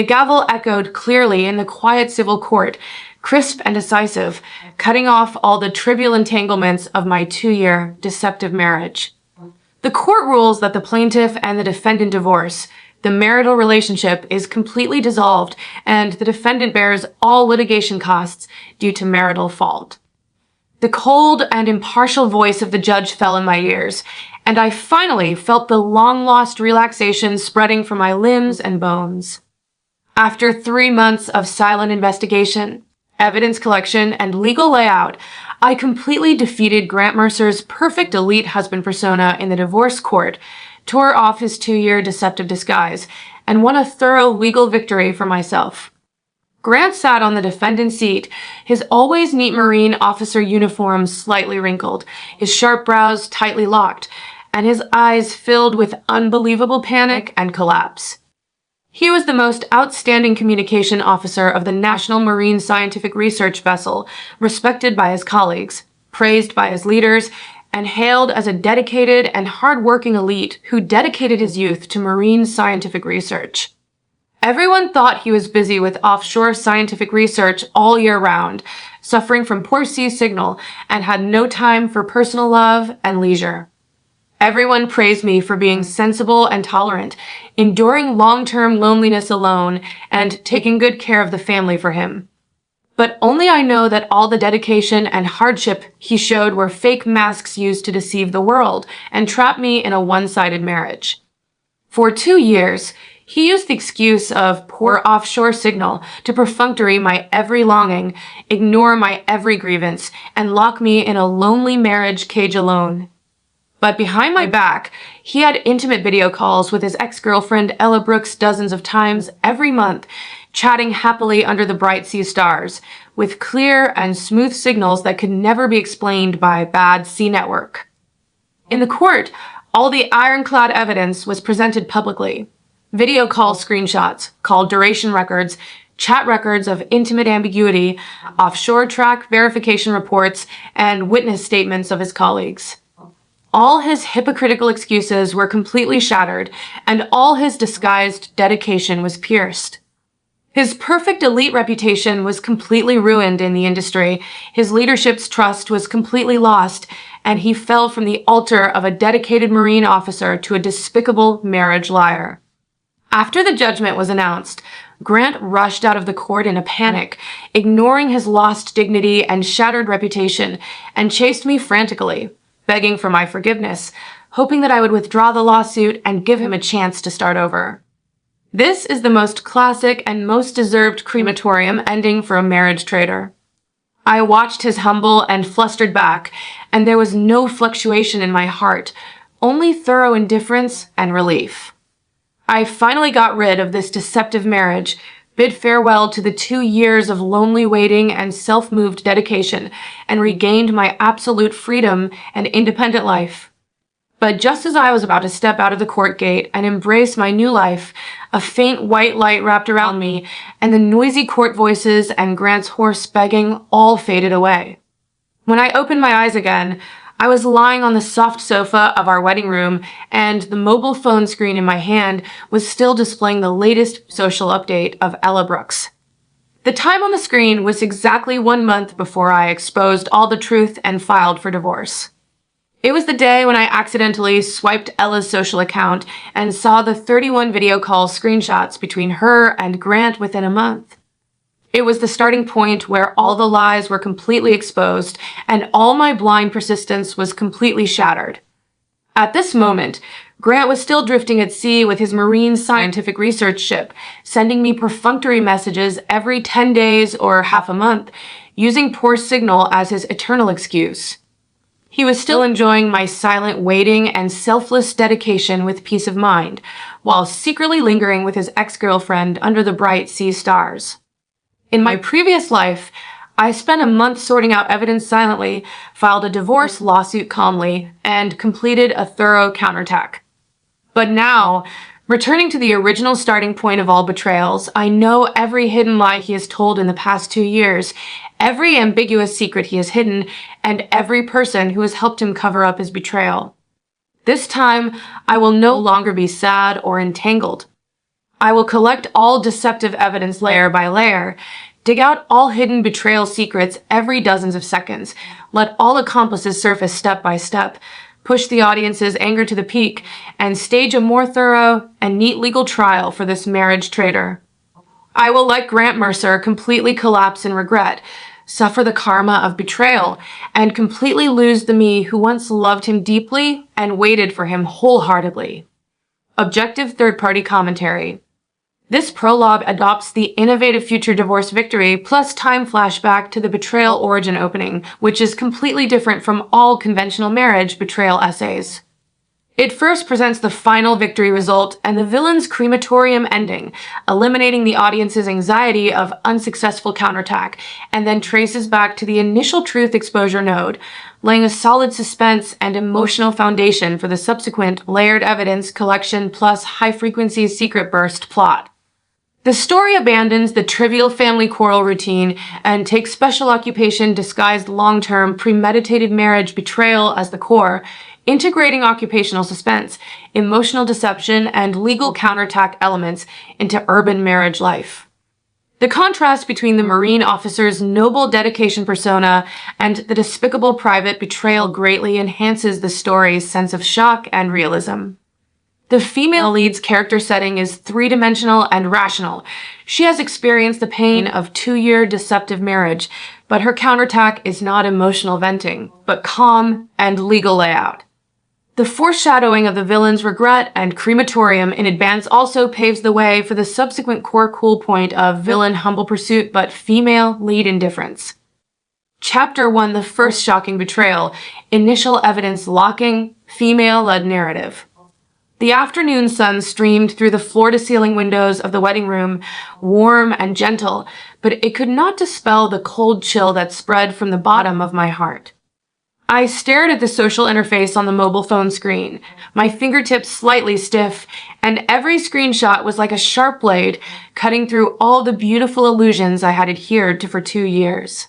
The gavel echoed clearly in the quiet civil court, crisp and decisive, cutting off all the trivial entanglements of my 2-year deceptive marriage. The court rules that the plaintiff and the defendant divorce. The marital relationship is completely dissolved, and the defendant bears all litigation costs due to marital fault. The cold and impartial voice of the judge fell in my ears, and I finally felt the long-lost relaxation spreading from my limbs and bones. After 3 months of silent investigation, evidence collection, and legal layout, I completely defeated Grant Mercer's perfect elite husband persona in the divorce court, tore off his 2-year deceptive disguise, and won a thorough legal victory for myself. Grant sat on the defendant's seat, his always neat Marine officer uniform slightly wrinkled, his sharp brows tightly locked, and his eyes filled with unbelievable panic and collapse. He was the most outstanding communication officer of the National Marine Scientific Research Vessel, respected by his colleagues, praised by his leaders, and hailed as a dedicated and hard-working elite who dedicated his youth to marine scientific research. Everyone thought he was busy with offshore scientific research all year round, suffering from poor sea signal, and had no time for personal love and leisure. Everyone praised me for being sensible and tolerant, enduring long-term loneliness alone, and taking good care of the family for him. But only I know that all the dedication and hardship he showed were fake masks used to deceive the world and trap me in a one-sided marriage. For 2 years, he used the excuse of poor offshore signal to perfunctory my every longing, ignore my every grievance, and lock me in a lonely marriage cage alone. But behind my back, he had intimate video calls with his ex-girlfriend Ella Brooks dozens of times every month, chatting happily under the bright sea stars, with clear and smooth signals that could never be explained by bad sea network. In the court, all the ironclad evidence was presented publicly. Video call screenshots, call duration records, chat records of intimate ambiguity, offshore track verification reports, and witness statements of his colleagues. All his hypocritical excuses were completely shattered, and all his disguised dedication was pierced. His perfect elite reputation was completely ruined in the industry, his leadership's trust was completely lost, and he fell from the altar of a dedicated Marine officer to a despicable marriage liar. After the judgment was announced, Grant rushed out of the court in a panic, ignoring his lost dignity and shattered reputation, and chased me frantically, begging for my forgiveness, hoping that I would withdraw the lawsuit and give him a chance to start over. This is the most classic and most deserved crematorium ending for a marriage traitor. I watched his humble and flustered back, and there was no fluctuation in my heart, only thorough indifference and relief. I finally got rid of this deceptive marriage, bid farewell to the 2 years of lonely waiting and self-moved dedication, and regained my absolute freedom and independent life. But just as I was about to step out of the court gate and embrace my new life, a faint white light wrapped around me, and the noisy court voices and Grant's hoarse begging all faded away. When I opened my eyes again, I was lying on the soft sofa of our wedding room, and the mobile phone screen in my hand was still displaying the latest social update of Ella Brooks. The time on the screen was exactly 1 month before I exposed all the truth and filed for divorce. It was the day when I accidentally swiped Ella's social account and saw the 31 video call screenshots between her and Grant within a month. It was the starting point where all the lies were completely exposed and all my blind persistence was completely shattered. At this moment, Grant was still drifting at sea with his marine scientific research ship, sending me perfunctory messages every 10 days or half a month, using poor signal as his eternal excuse. He was still enjoying my silent waiting and selfless dedication with peace of mind, while secretly lingering with his ex-girlfriend under the bright sea stars. In my previous life, I spent a month sorting out evidence silently, filed a divorce lawsuit calmly, and completed a thorough counterattack. But now, returning to the original starting point of all betrayals, I know every hidden lie he has told in the past 2 years, every ambiguous secret he has hidden, and every person who has helped him cover up his betrayal. This time, I will no longer be sad or entangled. I will collect all deceptive evidence layer by layer, dig out all hidden betrayal secrets every dozens of seconds, let all accomplices surface step by step, push the audience's anger to the peak, and stage a more thorough and neat legal trial for this marriage traitor. I will, like Grant Mercer, completely collapse in regret, suffer the karma of betrayal, and completely lose the me who once loved him deeply and waited for him wholeheartedly. Objective third-party commentary. This prologue adopts the innovative future divorce victory plus time flashback to the betrayal origin opening, which is completely different from all conventional marriage betrayal essays. It first presents the final victory result and the villain's crematorium ending, eliminating the audience's anxiety of unsuccessful counterattack, and then traces back to the initial truth exposure node, laying a solid suspense and emotional foundation for the subsequent layered evidence collection plus high-frequency secret burst plot. The story abandons the trivial family quarrel routine and takes special occupation disguised long-term premeditated marriage betrayal as the core, integrating occupational suspense, emotional deception, and legal counterattack elements into urban marriage life. The contrast between the Marine officer's noble dedication persona and the despicable private betrayal greatly enhances the story's sense of shock and realism. The female lead's character setting is three-dimensional and rational. She has experienced the pain of 2-year deceptive marriage, but her counterattack is not emotional venting, but calm and legal layout. The foreshadowing of the villain's regret and crematorium in advance also paves the way for the subsequent core cool point of villain humble pursuit but female lead indifference. Chapter 1, the first shocking betrayal, initial evidence locking, female-led narrative. The afternoon sun streamed through the floor-to-ceiling windows of the wedding room, warm and gentle, but it could not dispel the cold chill that spread from the bottom of my heart. I stared at the social interface on the mobile phone screen, my fingertips slightly stiff, and every screenshot was like a sharp blade, cutting through all the beautiful illusions I had adhered to for 2 years.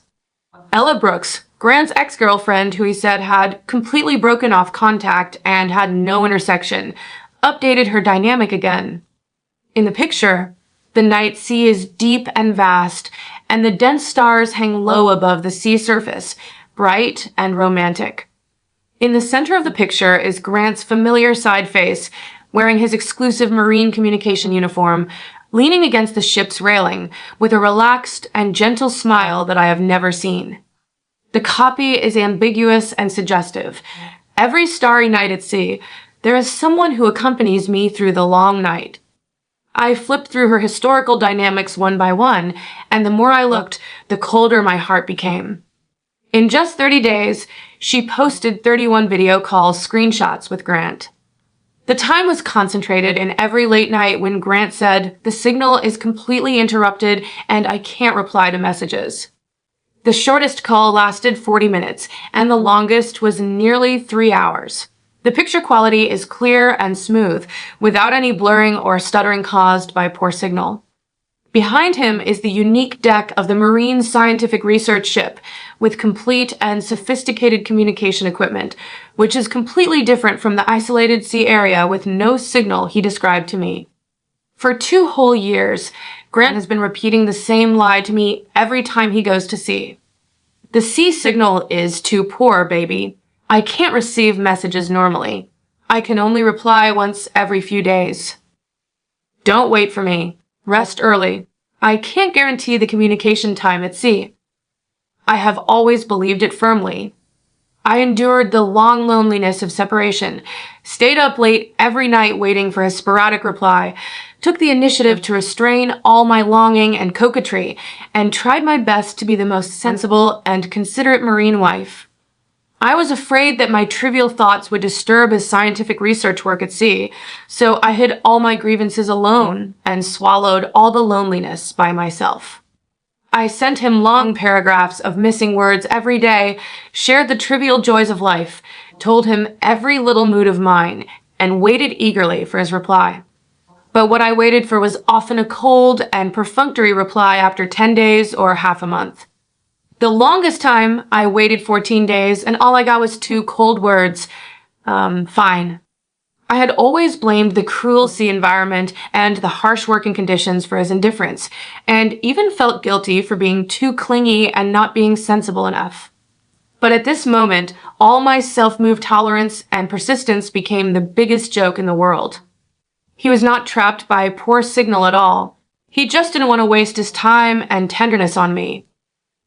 Ella Brooks, Grant's ex-girlfriend who he said had completely broken off contact and had no intersection, updated her dynamic again. In the picture, the night sea is deep and vast, and the dense stars hang low above the sea surface, bright and romantic. In the center of the picture is Grant's familiar side face, wearing his exclusive Marine communication uniform, leaning against the ship's railing, with a relaxed and gentle smile that I have never seen. The copy is ambiguous and suggestive. Every starry night at sea, there is someone who accompanies me through the long night. I flipped through her historical dynamics one by one, and the more I looked, the colder my heart became. In just 30 days, she posted 31 video calls screenshots with Grant. The time was concentrated in every late night when Grant said, "The signal is completely interrupted and I can't reply to messages." The shortest call lasted 40 minutes, and the longest was nearly 3 hours. The picture quality is clear and smooth, without any blurring or stuttering caused by poor signal. Behind him is the unique deck of the Marine Scientific Research Ship, with complete and sophisticated communication equipment, which is completely different from the isolated sea area with no signal he described to me. For 2 whole years, Grant has been repeating the same lie to me every time he goes to sea. "The sea signal is too poor, baby. I can't receive messages normally. I can only reply once every few days. Don't wait for me. Rest early. I can't guarantee the communication time at sea." I have always believed it firmly. I endured the long loneliness of separation, stayed up late every night waiting for a sporadic reply, took the initiative to restrain all my longing and coquetry, and tried my best to be the most sensible and considerate Marine wife. I was afraid that my trivial thoughts would disturb his scientific research work at sea, so I hid all my grievances alone and swallowed all the loneliness by myself. I sent him long paragraphs of missing words every day, shared the trivial joys of life, told him every little mood of mine, and waited eagerly for his reply. But what I waited for was often a cold and perfunctory reply after 10 days or half a month. The longest time, I waited 14 days, and all I got was 2 cold words. Fine. I had always blamed the cruel sea environment and the harsh working conditions for his indifference, and even felt guilty for being too clingy and not being sensible enough. But at this moment, all my self-moved tolerance and persistence became the biggest joke in the world. He was not trapped by poor signal at all. He just didn't want to waste his time and tenderness on me.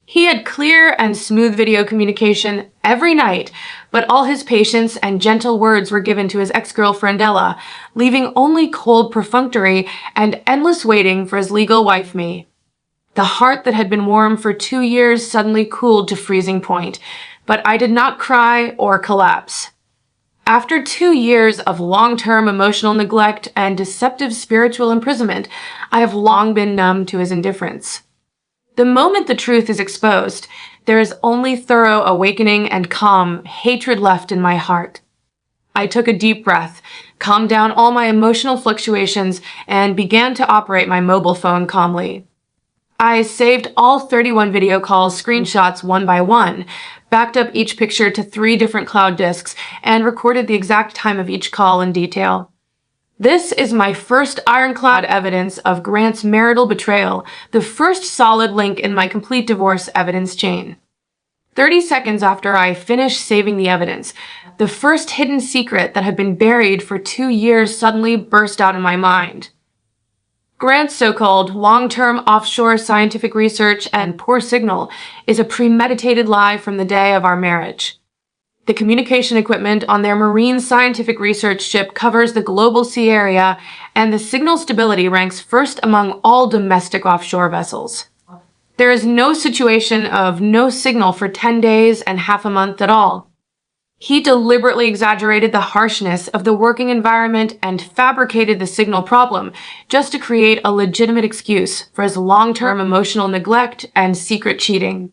He had clear and smooth video communication every night, but all his patience and gentle words were given to his ex-girlfriend Ella, leaving only cold perfunctory and endless waiting for his legal wife me. The heart that had been warm for 2 years suddenly cooled to freezing point, but I did not cry or collapse. After 2 years of long-term emotional neglect and deceptive spiritual imprisonment, I have long been numb to his indifference. The moment the truth is exposed, there is only thorough awakening and calm hatred left in my heart. I took a deep breath, calmed down all my emotional fluctuations, and began to operate my mobile phone calmly. I saved all 31 video calls screenshots one by one, backed up each picture to 3 different cloud disks, and recorded the exact time of each call in detail. This is my first ironclad evidence of Grant's marital betrayal, the first solid link in my complete divorce evidence chain. 30 seconds after I finished saving the evidence, the first hidden secret that had been buried for 2 years suddenly burst out in my mind. Grant's so-called long-term offshore scientific research and poor signal is a premeditated lie from the day of our marriage. The communication equipment on their marine scientific research ship covers the global sea area, and the signal stability ranks first among all domestic offshore vessels. There is no situation of no signal for 10 days and half a month at all. He deliberately exaggerated the harshness of the working environment and fabricated the signal problem just to create a legitimate excuse for his long-term emotional neglect and secret cheating.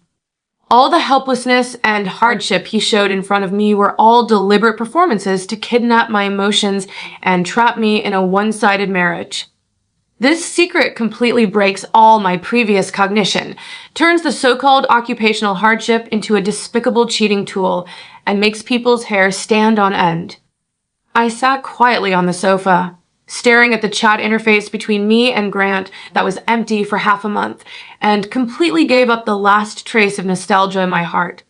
All the helplessness and hardship he showed in front of me were all deliberate performances to kidnap my emotions and trap me in a one-sided marriage. This secret completely breaks all my previous cognition, turns the so-called occupational hardship into a despicable cheating tool, and makes people's hair stand on end. I sat quietly on the sofa, staring at the chat interface between me and Grant that was empty for half a month, and completely gave up the last trace of nostalgia in my heart.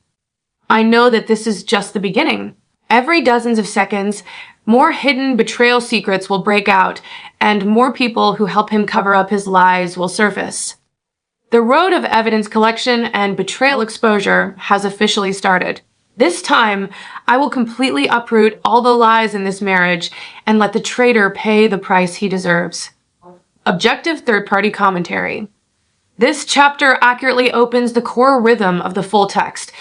I know that this is just the beginning. Every dozens of seconds, more hidden betrayal secrets will break out, and more people who help him cover up his lies will surface. The road of evidence collection and betrayal exposure has officially started. This time, I will completely uproot all the lies in this marriage and let the traitor pay the price he deserves. Objective third-party commentary. This chapter accurately opens the core rhythm of the full text.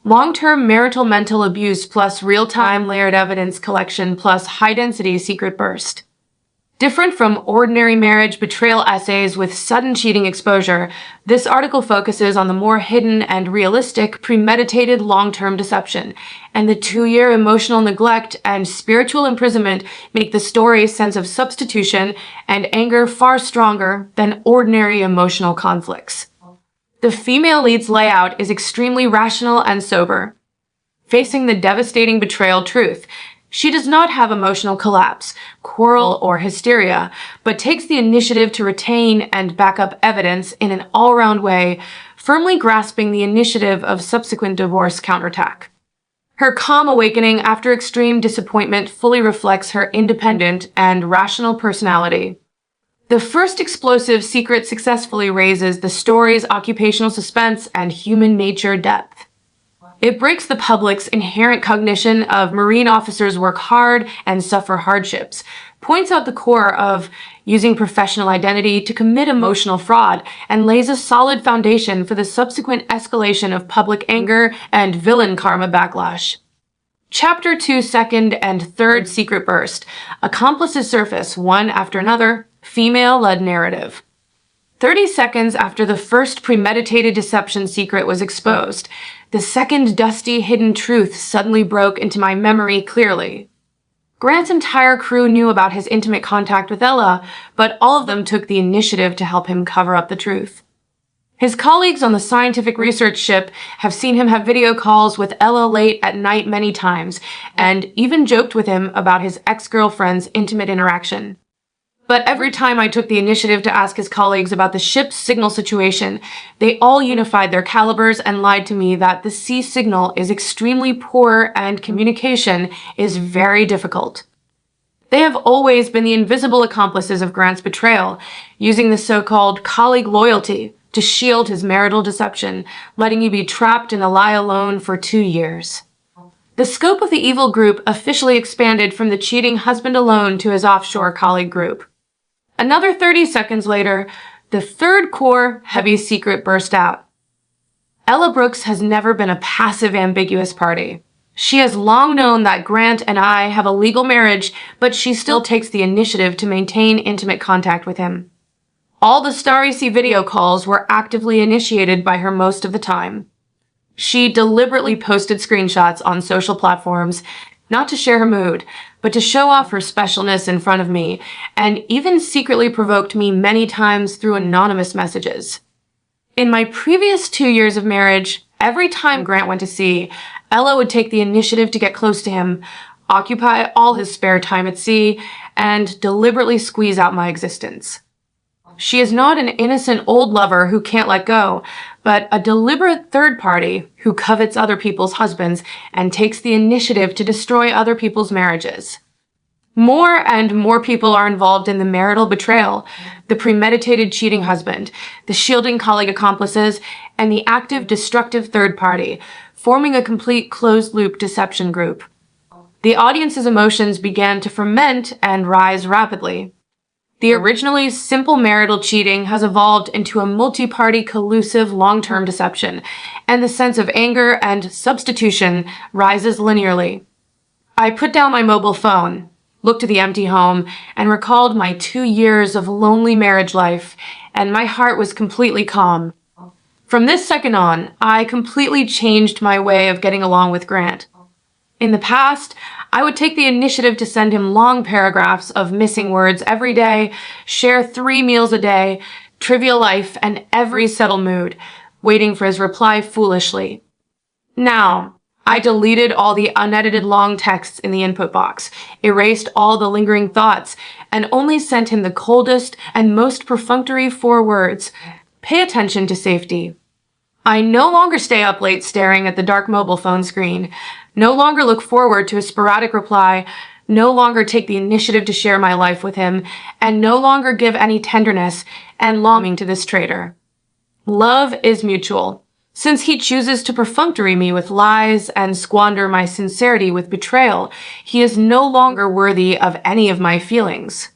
Long-term marital mental abuse plus real-time layered evidence collection plus high-density secret burst. Different from ordinary marriage betrayal essays with sudden cheating exposure, this article focuses on the more hidden and realistic premeditated long-term deception, and the 2-year emotional neglect and spiritual imprisonment make the story's sense of substitution and anger far stronger than ordinary emotional conflicts. The female lead's layout is extremely rational and sober. Facing the devastating betrayal truth, she does not have emotional collapse, quarrel, or hysteria, but takes the initiative to retain and back up evidence in an all-round way, firmly grasping the initiative of subsequent divorce counterattack. Her calm awakening after extreme disappointment fully reflects her independent and rational personality. The first explosive secret successfully raises the story's occupational suspense and human nature depth. It breaks the public's inherent cognition of Marine officers work hard and suffer hardships, points out the core of using professional identity to commit emotional fraud, and lays a solid foundation for the subsequent escalation of public anger and villain karma backlash. Chapter 2 second and third secret burst. Accomplices surface one after another. Female-led narrative. 30 seconds after the first premeditated deception secret was exposed, the second dusty hidden truth suddenly broke into my memory clearly. Grant's entire crew knew about his intimate contact with Ella, but all of them took the initiative to help him cover up the truth. His colleagues on the scientific research ship have seen him have video calls with Ella late at night many times, and even joked with him about his ex-girlfriend's intimate interaction. But every time I took the initiative to ask his colleagues about the ship's signal situation, they all unified their calibers and lied to me that the sea signal is extremely poor and communication is very difficult. They have always been the invisible accomplices of Grant's betrayal, using the so-called colleague loyalty to shield his marital deception, letting you be trapped in the lie alone for 2 years. The scope of the evil group officially expanded from the cheating husband alone to his offshore colleague group. Another 30 seconds later, the third core heavy secret burst out. Ella Brooks has never been a passive, ambiguous party. She has long known that Grant and I have a legal marriage, but she still takes the initiative to maintain intimate contact with him. All the Starry Sea video calls were actively initiated by her most of the time. She deliberately posted screenshots on social platforms, not to share her mood, but to show off her specialness in front of me, and even secretly provoked me many times through anonymous messages. In my previous 2 years of marriage, every time Grant went to sea, Ella would take the initiative to get close to him, occupy all his spare time at sea, and deliberately squeeze out my existence. She is not an innocent old lover who can't let go, but a deliberate third party who covets other people's husbands and takes the initiative to destroy other people's marriages. More and more people are involved in the marital betrayal, the premeditated cheating husband, the shielding colleague accomplices, and the active destructive third party, forming a complete closed-loop deception group. The audience's emotions began to ferment and rise rapidly. The originally simple marital cheating has evolved into a multi-party collusive long-term deception, and the sense of anger and substitution rises linearly. I put down my mobile phone, looked at the empty home, and recalled my 2 years of lonely marriage life, and my heart was completely calm. From this second on, I completely changed my way of getting along with Grant. In the past, I would take the initiative to send him long paragraphs of missing words every day, share 3 meals a day, trivial life, and every settled mood, waiting for his reply foolishly. Now, I deleted all the unedited long texts in the input box, erased all the lingering thoughts, and only sent him the coldest and most perfunctory 4 words: pay attention to safety. I no longer stay up late staring at the dark mobile phone screen, no longer look forward to a sporadic reply, no longer take the initiative to share my life with him, and no longer give any tenderness and longing to this traitor. Love is mutual. Since he chooses to perfunctory me with lies and squander my sincerity with betrayal, he is no longer worthy of any of my feelings.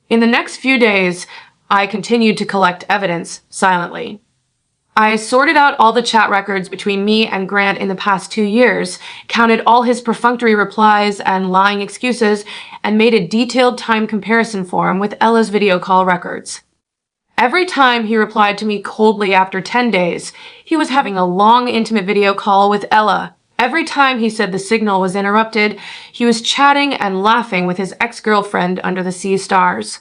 In the next few days, I continued to collect evidence silently. I sorted out all the chat records between me and Grant in the past 2 years, counted all his perfunctory replies and lying excuses, and made a detailed time comparison form with Ella's video call records. Every time he replied to me coldly after 10 days, he was having a long, intimate video call with Ella. Every time he said the signal was interrupted, he was chatting and laughing with his ex-girlfriend under the sea stars.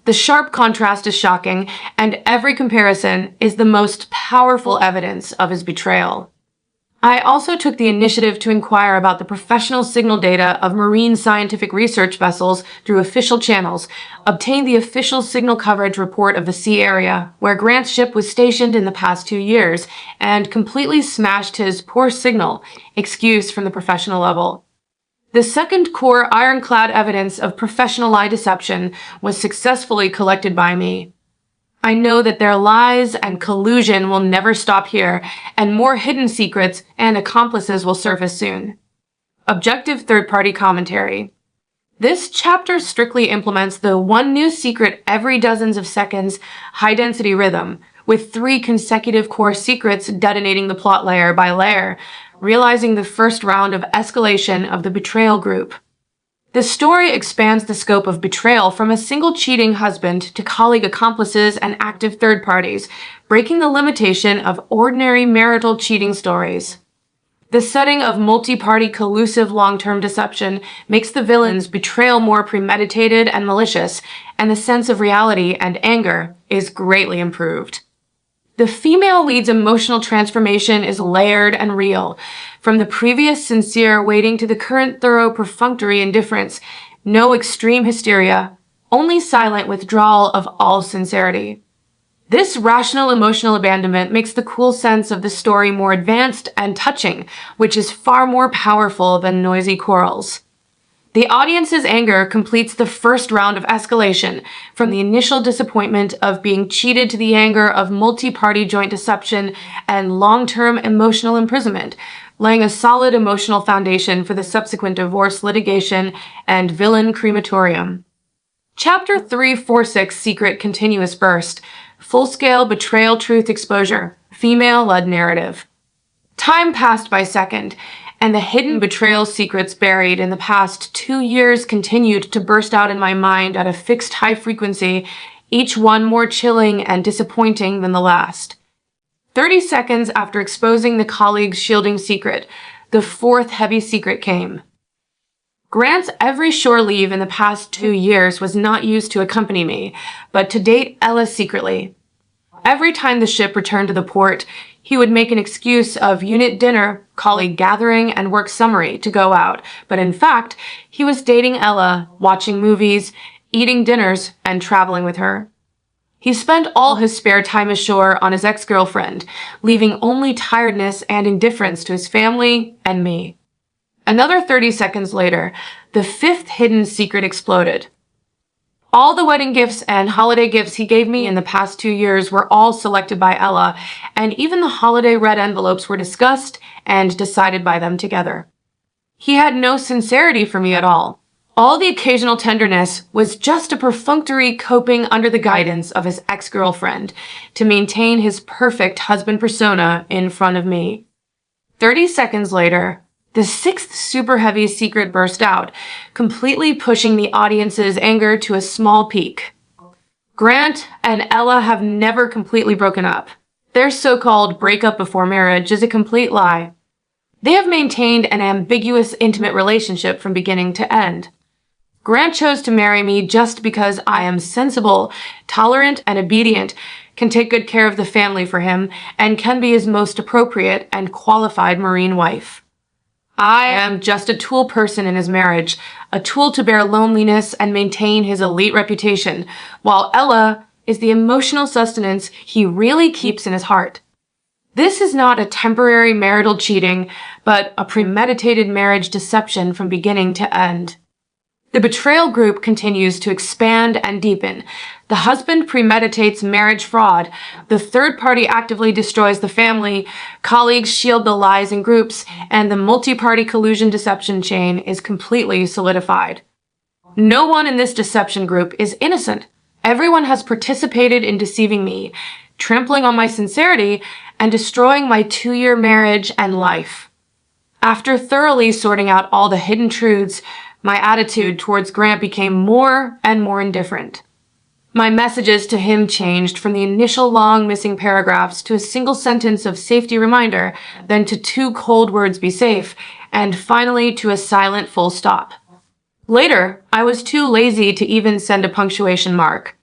The sharp contrast is shocking, and every comparison is the most powerful evidence of his betrayal. I also took the initiative to inquire about the professional signal data of marine scientific research vessels through official channels, obtained the official signal coverage report of the sea area where Grant's ship was stationed in the past 2 years, and completely smashed his poor signal excuse from the professional level. The second core ironclad evidence of professional lie deception was successfully collected by me. I know that their lies and collusion will never stop here, and more hidden secrets and accomplices will surface soon. Objective third-party commentary. This chapter strictly implements the one new secret every dozens of seconds high-density rhythm, with 3 consecutive core secrets detonating the plot layer by layer, realizing the first round of escalation of the betrayal group. The story expands the scope of betrayal from a single cheating husband to colleague accomplices and active third parties, breaking the limitation of ordinary marital cheating stories. The setting of multi-party collusive long-term deception makes the villain's betrayal more premeditated and malicious, and the sense of reality and anger is greatly improved. The female lead's emotional transformation is layered and real. From the previous sincere waiting to the current thorough perfunctory indifference, no extreme hysteria, only silent withdrawal of all sincerity. This rational emotional abandonment makes the cool sense of the story more advanced and touching, which is far more powerful than noisy quarrels. The audience's anger completes the first round of escalation, from the initial disappointment of being cheated to the anger of multi-party joint deception and long-term emotional imprisonment, laying a solid emotional foundation for the subsequent divorce litigation and villain crematorium. Chapter 346 Secret Continuous Burst. Full-scale betrayal truth exposure. Female-led narrative. Time passed by second, and the hidden betrayal secrets buried in the past 2 years continued to burst out in my mind at a fixed high frequency, each one more chilling and disappointing than the last. 30 seconds after exposing the colleague's shielding secret, the fourth heavy secret came. Grant's every shore leave in the past 2 years was not used to accompany me, but to date Ella secretly. Every time the ship returned to the port, he would make an excuse of unit dinner, colleague gathering, and work summary to go out, but in fact, he was dating Ella, watching movies, eating dinners, and traveling with her. He spent all his spare time ashore on his ex-girlfriend, leaving only tiredness and indifference to his family and me. Another 30 seconds later, the fifth hidden secret exploded. All the wedding gifts and holiday gifts he gave me in the past 2 years were all selected by Ella, and even the holiday red envelopes were discussed and decided by them together. He had no sincerity for me at all. All the occasional tenderness was just a perfunctory coping under the guidance of his ex-girlfriend to maintain his perfect husband persona in front of me. 30 seconds later, the sixth super heavy secret burst out, completely pushing the audience's anger to a small peak. Grant and Ella have never completely broken up. Their so-called breakup before marriage is a complete lie. They have maintained an ambiguous intimate relationship from beginning to end. Grant chose to marry me just because I am sensible, tolerant, and obedient, can take good care of the family for him, and can be his most appropriate and qualified Marine wife. I am just a tool person in his marriage, a tool to bear loneliness and maintain his elite reputation, while Ella is the emotional sustenance he really keeps in his heart. This is not a temporary marital cheating, but a premeditated marriage deception from beginning to end. The betrayal group continues to expand and deepen. The husband premeditates marriage fraud. The third party actively destroys the family. Colleagues shield the lies in groups, and the multi-party collusion deception chain is completely solidified. No one in this deception group is innocent. Everyone has participated in deceiving me, trampling on my sincerity, and destroying my 2-year marriage and life. After thoroughly sorting out all the hidden truths, my attitude towards Grant became more and more indifferent. My messages to him changed from the initial long missing paragraphs to a single sentence of safety reminder, then to 2 cold words be safe, and finally to a silent full stop. Later, I was too lazy to even send a punctuation mark.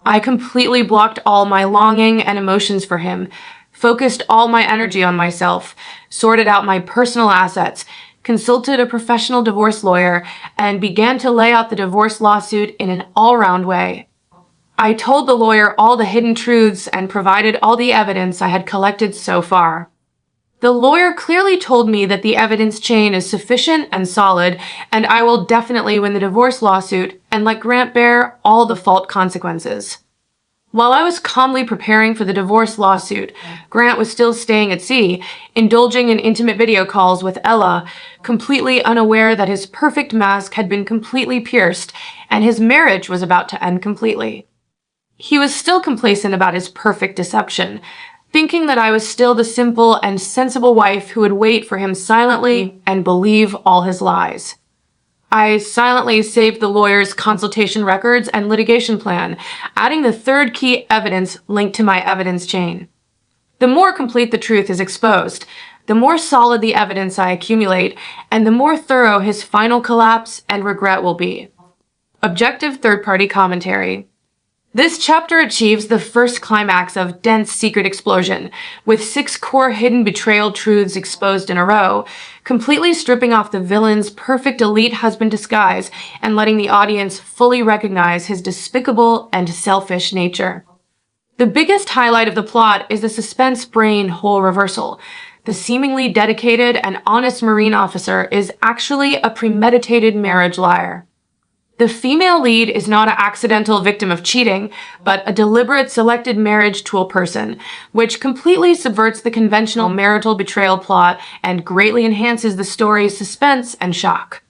I completely blocked all my longing and emotions for him, focused all my energy on myself, sorted out my personal assets, consulted a professional divorce lawyer, and began to lay out the divorce lawsuit in an all-round way. I told the lawyer all the hidden truths and provided all the evidence I had collected so far. The lawyer clearly told me that the evidence chain is sufficient and solid, and I will definitely win the divorce lawsuit and let Grant bear all the fault consequences. While I was calmly preparing for the divorce lawsuit, Grant was still staying at sea, indulging in intimate video calls with Ella, completely unaware that his perfect mask had been completely pierced and his marriage was about to end completely. He was still complacent about his perfect deception, thinking that I was still the simple and sensible wife who would wait for him silently and believe all his lies. I silently saved the lawyer's consultation records and litigation plan, adding the third key evidence linked to my evidence chain. The more complete the truth is exposed, the more solid the evidence I accumulate, and the more thorough his final collapse and regret will be. Objective third-party commentary. This chapter achieves the first climax of dense secret explosion, with 6 core hidden betrayal truths exposed in a row, completely stripping off the villain's perfect elite husband disguise and letting the audience fully recognize his despicable and selfish nature. The biggest highlight of the plot is the suspense brain hole reversal. The seemingly dedicated and honest Marine officer is actually a premeditated marriage liar. The female lead is not an accidental victim of cheating, but a deliberate selected marriage tool person, which completely subverts the conventional marital betrayal plot and greatly enhances the story's suspense and shock.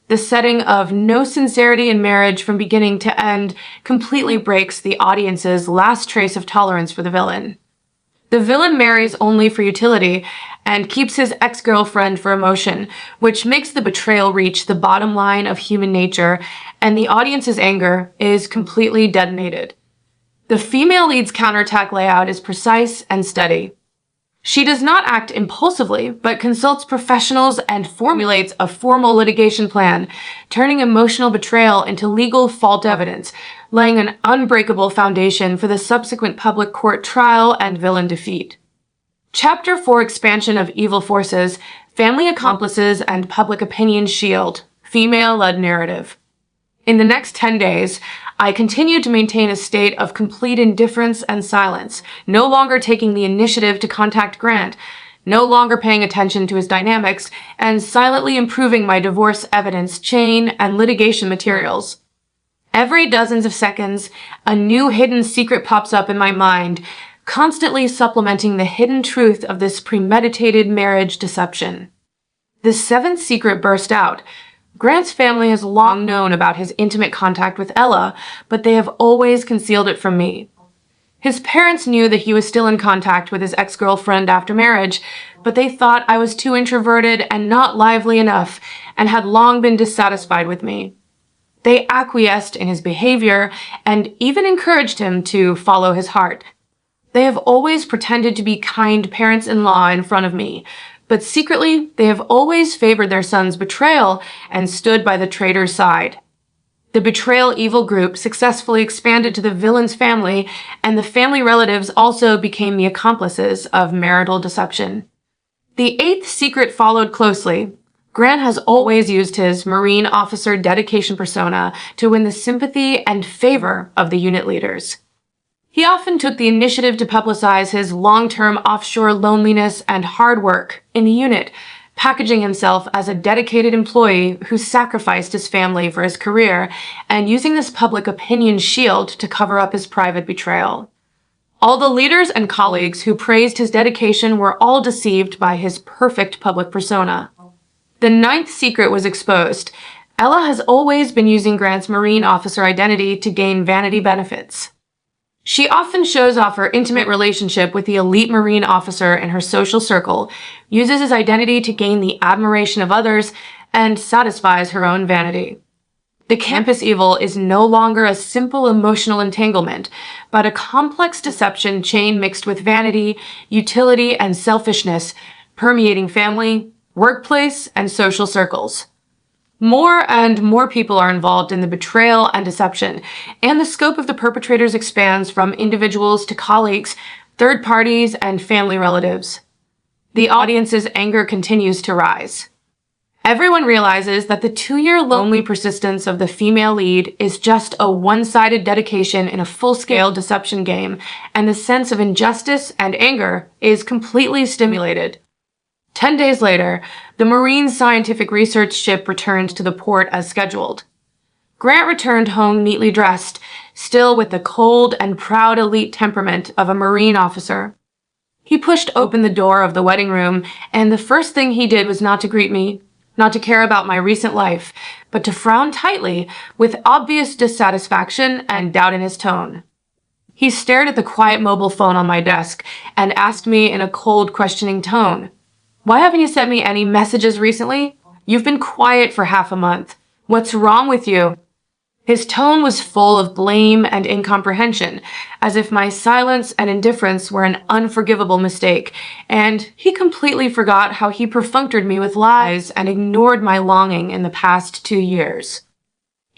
The setting of no sincerity in marriage from beginning to end completely breaks the audience's last trace of tolerance for the villain. The villain marries only for utility and keeps his ex-girlfriend for emotion, which makes the betrayal reach the bottom line of human nature, and the audience's anger is completely detonated. The female lead's counterattack layout is precise and steady. She does not act impulsively, but consults professionals and formulates a formal litigation plan, turning emotional betrayal into legal fault evidence, laying an unbreakable foundation for the subsequent public court trial and villain defeat. Chapter 4 Expansion of Evil Forces, Family Accomplices, and Public Opinion Shield, Female-Led Narrative. In the next 10 days, I continued to maintain a state of complete indifference and silence, no longer taking the initiative to contact Grant, no longer paying attention to his dynamics, and silently improving my divorce evidence chain and litigation materials. Every dozens of seconds, a new hidden secret pops up in my mind, constantly supplementing the hidden truth of this premeditated marriage deception. The 7th secret burst out. Grant's family has long known about his intimate contact with Ella, but they have always concealed it from me. His parents knew that he was still in contact with his ex-girlfriend after marriage, but they thought I was too introverted and not lively enough, and had long been dissatisfied with me. They acquiesced in his behavior and even encouraged him to follow his heart. They have always pretended to be kind parents-in-law in front of me, but secretly they have always favored their son's betrayal and stood by the traitor's side. The betrayal evil group successfully expanded to the villain's family, and the family relatives also became the accomplices of marital deception. The 8th secret followed closely. Grant has always used his Marine officer dedication persona to win the sympathy and favor of the unit leaders. He often took the initiative to publicize his long-term offshore loneliness and hard work in the unit, packaging himself as a dedicated employee who sacrificed his family for his career and using this public opinion shield to cover up his private betrayal. All the leaders and colleagues who praised his dedication were all deceived by his perfect public persona. The 9th secret was exposed. Ella has always been using Grant's Marine officer identity to gain vanity benefits. She often shows off her intimate relationship with the elite Marine officer in her social circle, uses his identity to gain the admiration of others, and satisfies her own vanity. The campus evil is no longer a simple emotional entanglement, but a complex deception chain mixed with vanity, utility, and selfishness, permeating family, workplace, and social circles. More and more people are involved in the betrayal and deception, and the scope of the perpetrators expands from individuals to colleagues, third parties, and family relatives. The audience's anger continues to rise. Everyone realizes that the 2-year lonely persistence of the female lead is just a one-sided dedication in a full-scale deception game, and the sense of injustice and anger is completely stimulated. 10 days later, the Marine scientific research ship returned to the port as scheduled. Grant returned home neatly dressed, still with the cold and proud elite temperament of a Marine officer. He pushed open the door of the wedding room, and the first thing he did was not to greet me, not to care about my recent life, but to frown tightly with obvious dissatisfaction and doubt in his tone. He stared at the quiet mobile phone on my desk and asked me in a cold, questioning tone, "Why haven't you sent me any messages recently? You've been quiet for half a month. What's wrong with you?" His tone was full of blame and incomprehension, as if my silence and indifference were an unforgivable mistake, and he completely forgot how he perfunctored me with lies and ignored my longing in the past 2 years.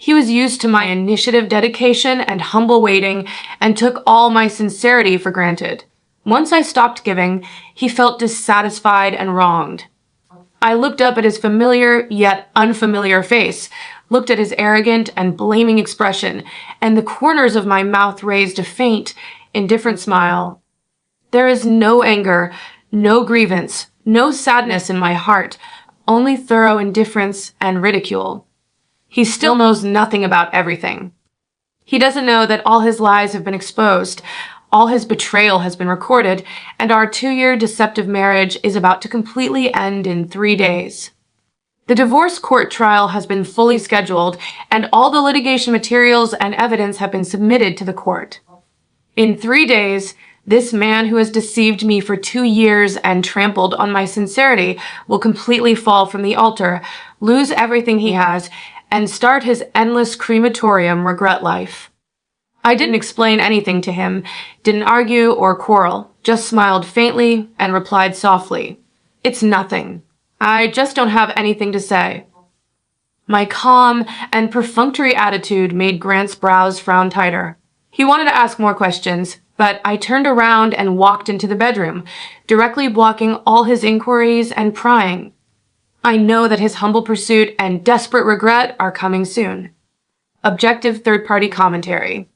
He was used to my initiative, dedication, and humble waiting, and took all my sincerity for granted. Once I stopped giving, he felt dissatisfied and wronged. I looked up at his familiar yet unfamiliar face, looked at his arrogant and blaming expression, and the corners of my mouth raised a faint, indifferent smile. There is no anger, no grievance, no sadness in my heart, only thorough indifference and ridicule. He still knows nothing about everything. He doesn't know that all his lies have been exposed, all his betrayal has been recorded, and our 2-year deceptive marriage is about to completely end in 3 days. The divorce court trial has been fully scheduled, and all the litigation materials and evidence have been submitted to the court. In 3 days, this man who has deceived me for 2 years and trampled on my sincerity will completely fall from the altar, lose everything he has, and start his endless crematorium regret life. I didn't explain anything to him, didn't argue or quarrel, just smiled faintly and replied softly, "It's nothing. I just don't have anything to say." My calm and perfunctory attitude made Grant's brows frown tighter. He wanted to ask more questions, but I turned around and walked into the bedroom, directly blocking all his inquiries and prying. I know that his humble pursuit and desperate regret are coming soon. Objective third-party commentary.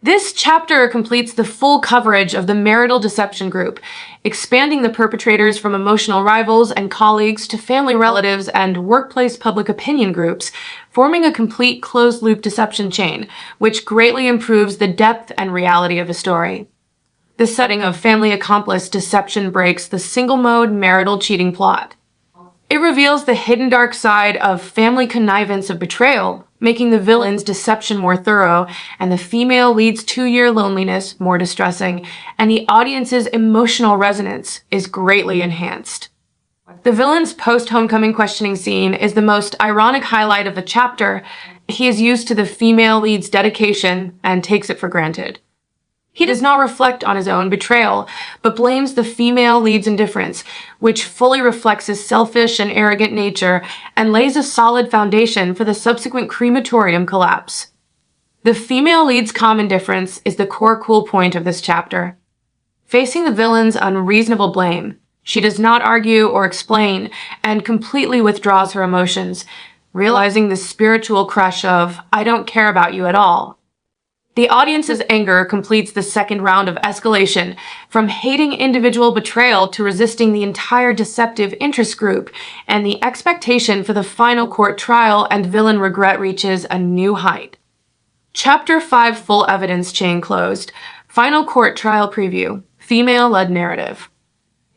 This chapter completes the full coverage of the marital deception group, expanding the perpetrators from emotional rivals and colleagues to family relatives and workplace public opinion groups, forming a complete closed-loop deception chain, which greatly improves the depth and reality of the story. The setting of family accomplice deception breaks the single-mode marital cheating plot. It reveals the hidden dark side of family connivance of betrayal, making the villain's deception more thorough and the female lead's 2-year loneliness more distressing, and the audience's emotional resonance is greatly enhanced. The villain's post-homecoming questioning scene is the most ironic highlight of the chapter. He is used to the female lead's dedication and takes it for granted. He does not reflect on his own betrayal, but blames the female lead's indifference, which fully reflects his selfish and arrogant nature and lays a solid foundation for the subsequent crematorium collapse. The female lead's calm indifference is the core cool point of this chapter. Facing the villain's unreasonable blame, she does not argue or explain and completely withdraws her emotions, realizing the spiritual crush of, "I don't care about you at all." The audience's anger completes the second round of escalation, from hating individual betrayal to resisting the entire deceptive interest group, and the expectation for the final court trial and villain regret reaches a new height. Chapter 5 Full Evidence Chain Closed. Final Court Trial Preview. Female-led narrative.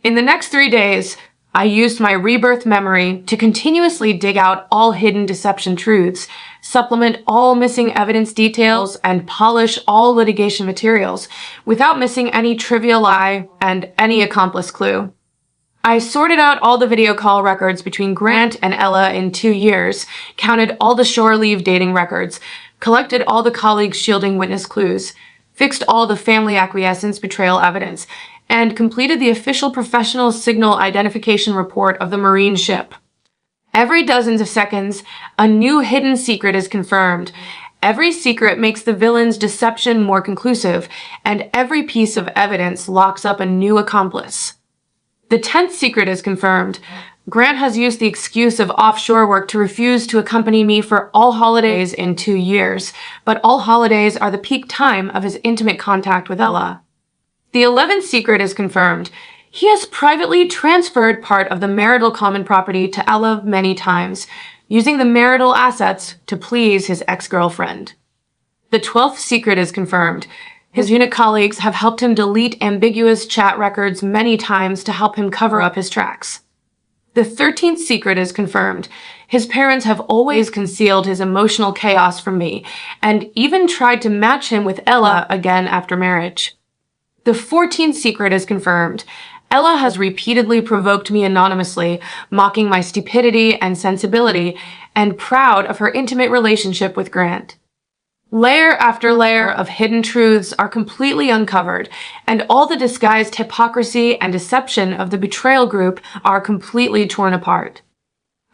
In the next 3 days, I used my rebirth memory to continuously dig out all hidden deception truths, supplement all missing evidence details, and polish all litigation materials without missing any trivial lie and any accomplice clue. I sorted out all the video call records between Grant and Ella in 2 years, counted all the shore leave dating records, collected all the colleagues shielding witness clues, fixed all the family acquiescence betrayal evidence, and completed the official professional signal identification report of the Marine ship. Every dozens of seconds, a new hidden secret is confirmed. Every secret makes the villain's deception more conclusive, and every piece of evidence locks up a new accomplice. The 10th secret is confirmed. Grant has used the excuse of offshore work to refuse to accompany me for all holidays in 2 years, but all holidays are the peak time of his intimate contact with Ella. The 11th secret is confirmed. He has privately transferred part of the marital common property to Ella many times, using the marital assets to please his ex-girlfriend. The 12th secret is confirmed. His unit colleagues have helped him delete ambiguous chat records many times to help him cover up his tracks. The 13th secret is confirmed. His parents have always concealed his emotional chaos from me, and even tried to match him with Ella again after marriage. The 14th secret is confirmed. Ella has repeatedly provoked me anonymously, mocking my stupidity and sensibility, and proud of her intimate relationship with Grant. Layer after layer of hidden truths are completely uncovered, and all the disguised hypocrisy and deception of the betrayal group are completely torn apart.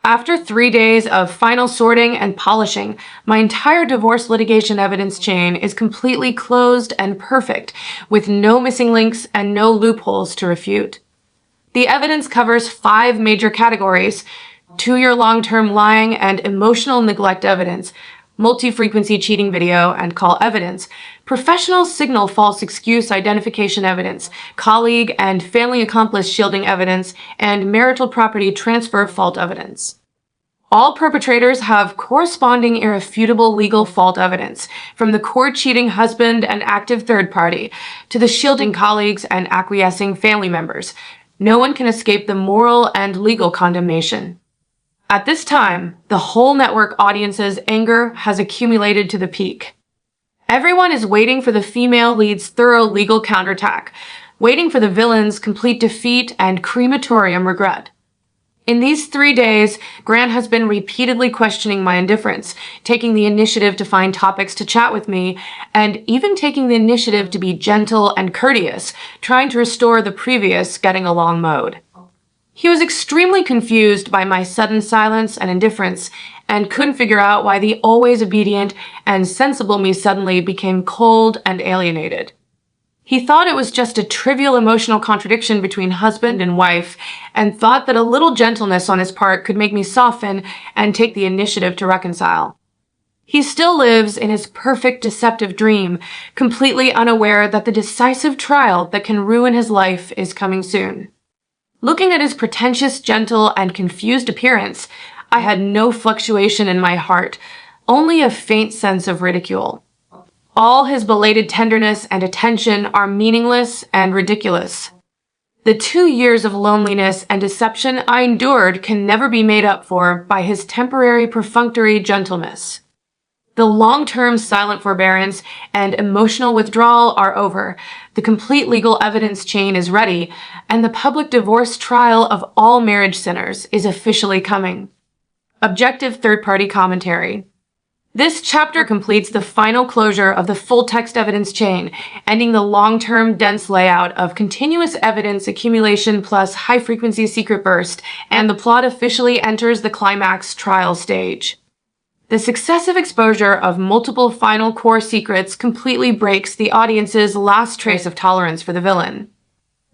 After 3 days of final sorting and polishing, my entire divorce litigation evidence chain is completely closed and perfect, with no missing links and no loopholes to refute. The evidence covers 5 major categories: 2-year long-term lying and emotional neglect evidence, multi-frequency cheating video and call evidence, professional signal false excuse identification evidence, colleague and family accomplice shielding evidence, and marital property transfer fault evidence. All perpetrators have corresponding irrefutable legal fault evidence, from the court-cheating husband and active third party to the shielding colleagues and acquiescing family members. No one can escape the moral and legal condemnation. At this time, the whole network audience's anger has accumulated to the peak. Everyone is waiting for the female lead's thorough legal counterattack, waiting for the villain's complete defeat and crematorium regret. In these 3 days, Grant has been repeatedly questioning my indifference, taking the initiative to find topics to chat with me, and even taking the initiative to be gentle and courteous, trying to restore the previous getting along mode. He was extremely confused by my sudden silence and indifference, and couldn't figure out why the always obedient and sensible me suddenly became cold and alienated. He thought it was just a trivial emotional contradiction between husband and wife, and thought that a little gentleness on his part could make me soften and take the initiative to reconcile. He still lives in his perfect deceptive dream, completely unaware that the decisive trial that can ruin his life is coming soon. Looking at his pretentious, gentle, and confused appearance, I had no fluctuation in my heart, only a faint sense of ridicule. All his belated tenderness and attention are meaningless and ridiculous. The 2 years of loneliness and deception I endured can never be made up for by his temporary perfunctory gentleness. The long-term silent forbearance and emotional withdrawal are over, the complete legal evidence chain is ready, and the public divorce trial of all marriage sinners is officially coming. Objective third-party commentary. This chapter completes the final closure of the full-text evidence chain, ending the long-term dense layout of continuous evidence accumulation plus high-frequency secret burst, and the plot officially enters the climax trial stage. The successive exposure of multiple final core secrets completely breaks the audience's last trace of tolerance for the villain.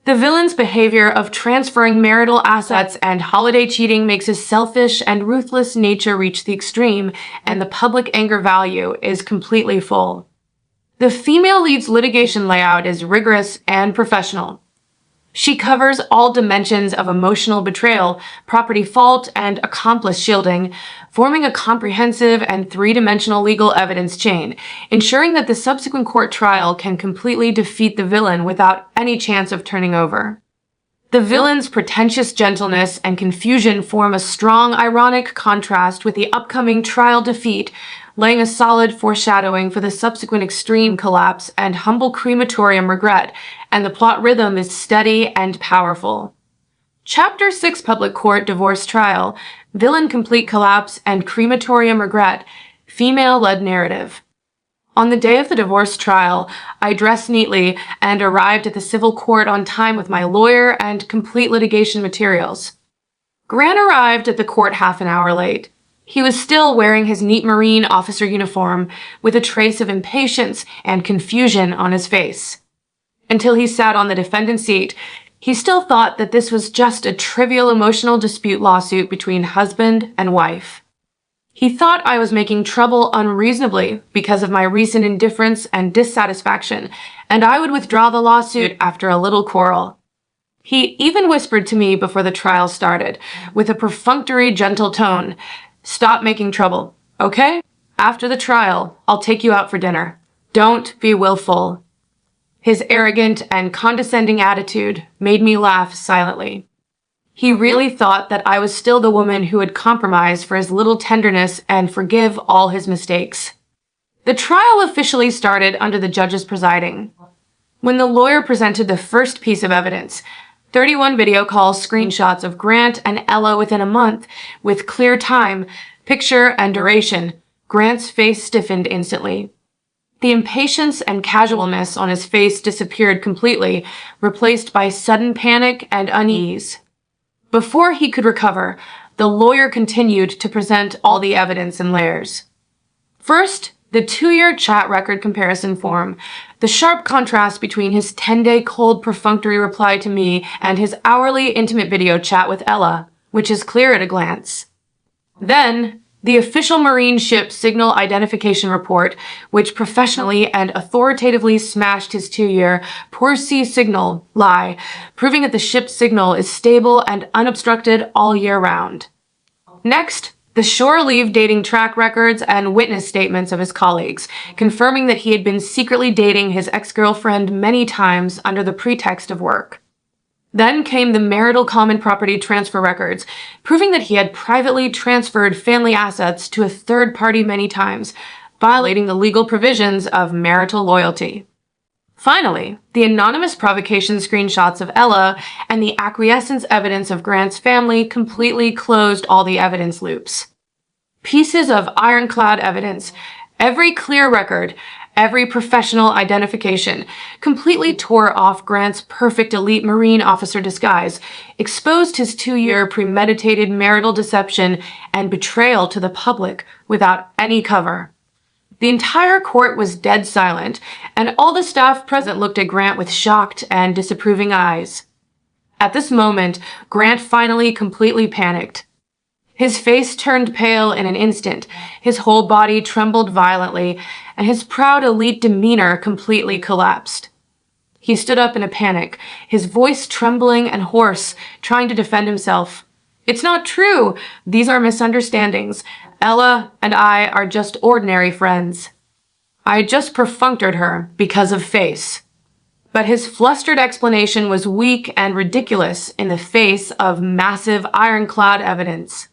The villain's behavior of transferring marital assets and holiday cheating makes his selfish and ruthless nature reach the extreme, and the public anger value is completely full. The female lead's litigation layout is rigorous and professional. She covers all dimensions of emotional betrayal, property fault, and accomplice shielding, forming a comprehensive and 3-dimensional legal evidence chain, ensuring that the subsequent court trial can completely defeat the villain without any chance of turning over. The villain's pretentious gentleness and confusion form a strong, ironic contrast with the upcoming trial defeat, laying a solid foreshadowing for the subsequent extreme collapse and humble crematorium regret, and the plot rhythm is steady and powerful. Chapter 6 Public Court Divorce Trial, Villain Complete Collapse and Crematorium Regret, Female-Led Narrative. On the day of the divorce trial, I dressed neatly and arrived at the civil court on time with my lawyer and complete litigation materials. Grant arrived at the court half an hour late. He was still wearing his neat Marine officer uniform, with a trace of impatience and confusion on his face. Until he sat on the defendant's seat, he still thought that this was just a trivial emotional dispute lawsuit between husband and wife. He thought I was making trouble unreasonably because of my recent indifference and dissatisfaction, and I would withdraw the lawsuit after a little quarrel. He even whispered to me before the trial started, with a perfunctory, gentle tone, "Stop making trouble, okay? After the trial, I'll take you out for dinner. Don't be willful." His arrogant and condescending attitude made me laugh silently. He really thought that I was still the woman who would compromise for his little tenderness and forgive all his mistakes. The trial officially started under the judge's presiding. When the lawyer presented the first piece of evidence, 31 video call screenshots of Grant and Ella within a month, with clear time, picture, and duration, Grant's face stiffened instantly. The impatience and casualness on his face disappeared completely, replaced by sudden panic and unease. Before he could recover, the lawyer continued to present all the evidence in layers. First, the 2-year chat record comparison form, the sharp contrast between his 10-day cold perfunctory reply to me and his hourly intimate video chat with Ella, which is clear at a glance. Then, the official Marine ship signal identification report, which professionally and authoritatively smashed his 2-year poor sea signal lie, proving that the ship's signal is stable and unobstructed all year round. Next, the shore leave dating track records and witness statements of his colleagues, confirming that he had been secretly dating his ex-girlfriend many times under the pretext of work. Then came the marital common property transfer records, proving that he had privately transferred family assets to a third party many times, violating the legal provisions of marital loyalty. Finally, the anonymous provocation screenshots of Ella and the acquiescence evidence of Grant's family completely closed all the evidence loops. Pieces of ironclad evidence, every clear record, every professional identification, completely tore off Grant's perfect elite Marine officer disguise, exposed his 2-year premeditated marital deception and betrayal to the public without any cover. The entire court was dead silent, and all the staff present looked at Grant with shocked and disapproving eyes. At this moment, Grant finally completely panicked. His face turned pale in an instant, his whole body trembled violently, and his proud elite demeanor completely collapsed. He stood up in a panic, his voice trembling and hoarse, trying to defend himself. "It's not true. These are misunderstandings. Ella and I are just ordinary friends. I just perfunctored her because of face." But his flustered explanation was weak and ridiculous in the face of massive ironclad evidence.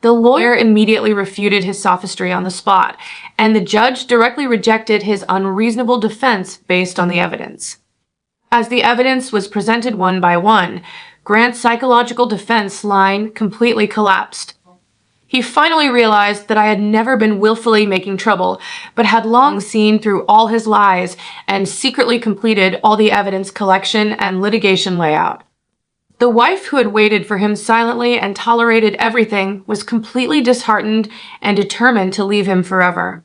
The lawyer immediately refuted his sophistry on the spot, and the judge directly rejected his unreasonable defense based on the evidence. As the evidence was presented one by one, Grant's psychological defense line completely collapsed. He finally realized that I had never been willfully making trouble, but had long seen through all his lies and secretly completed all the evidence collection and litigation layout. The wife who had waited for him silently and tolerated everything was completely disheartened and determined to leave him forever.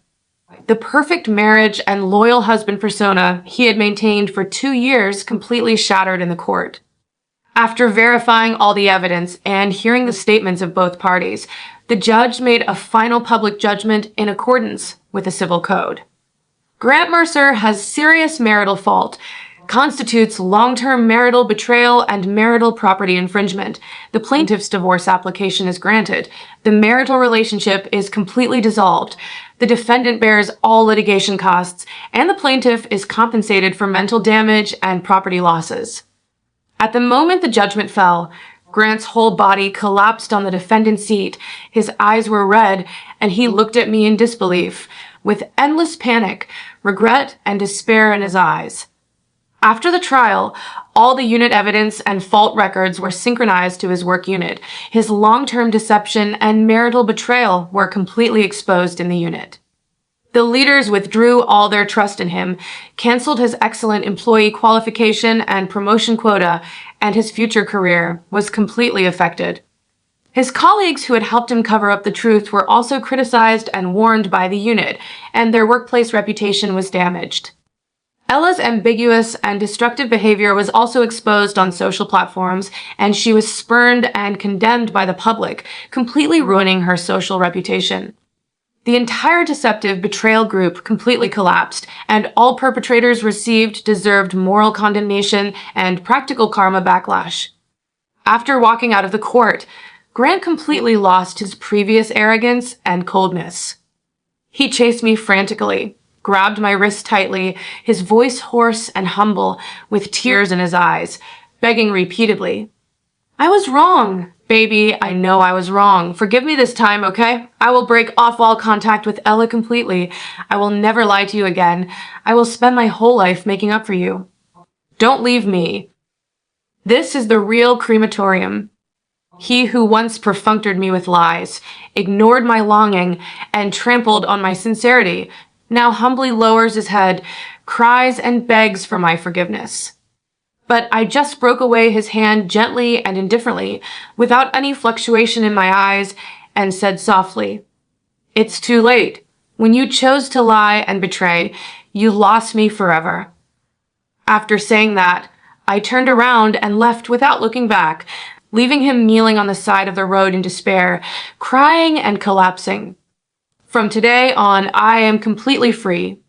The perfect marriage and loyal husband persona he had maintained for 2 years completely shattered in the court. After verifying all the evidence and hearing the statements of both parties, the judge made a final public judgment in accordance with the civil code. Grant Mercer has serious marital fault, constitutes long-term marital betrayal and marital property infringement. The plaintiff's divorce application is granted. The marital relationship is completely dissolved. The defendant bears all litigation costs, and the plaintiff is compensated for mental damage and property losses. At the moment the judgment fell, Grant's whole body collapsed on the defendant's seat. His eyes were red, and he looked at me in disbelief, with endless panic, regret, and despair in his eyes. After the trial, all the unit evidence and fault records were synchronized to his work unit. His long-term deception and marital betrayal were completely exposed in the unit. The leaders withdrew all their trust in him, canceled his excellent employee qualification and promotion quota, and his future career was completely affected. His colleagues who had helped him cover up the truth were also criticized and warned by the unit, and their workplace reputation was damaged. Ella's ambiguous and destructive behavior was also exposed on social platforms, and she was spurned and condemned by the public, completely ruining her social reputation. The entire deceptive betrayal group completely collapsed, and all perpetrators received deserved moral condemnation and practical karma backlash. After walking out of the court, Grant completely lost his previous arrogance and coldness. He chased me frantically, grabbed my wrist tightly, his voice hoarse and humble, with tears in his eyes, begging repeatedly, "I was wrong. Baby, I know I was wrong. Forgive me this time, okay? I will break off all contact with Ella completely. I will never lie to you again. I will spend my whole life making up for you. Don't leave me. This is the real crematorium. He who once perfunctored me with lies, ignored my longing, and trampled on my sincerity, now humbly lowers his head, cries and begs for my forgiveness. But I just broke away his hand gently and indifferently, without any fluctuation in my eyes, and said softly, "It's too late. When you chose to lie and betray, you lost me forever." After saying that, I turned around and left without looking back, leaving him kneeling on the side of the road in despair, crying and collapsing. From today on, I am completely free.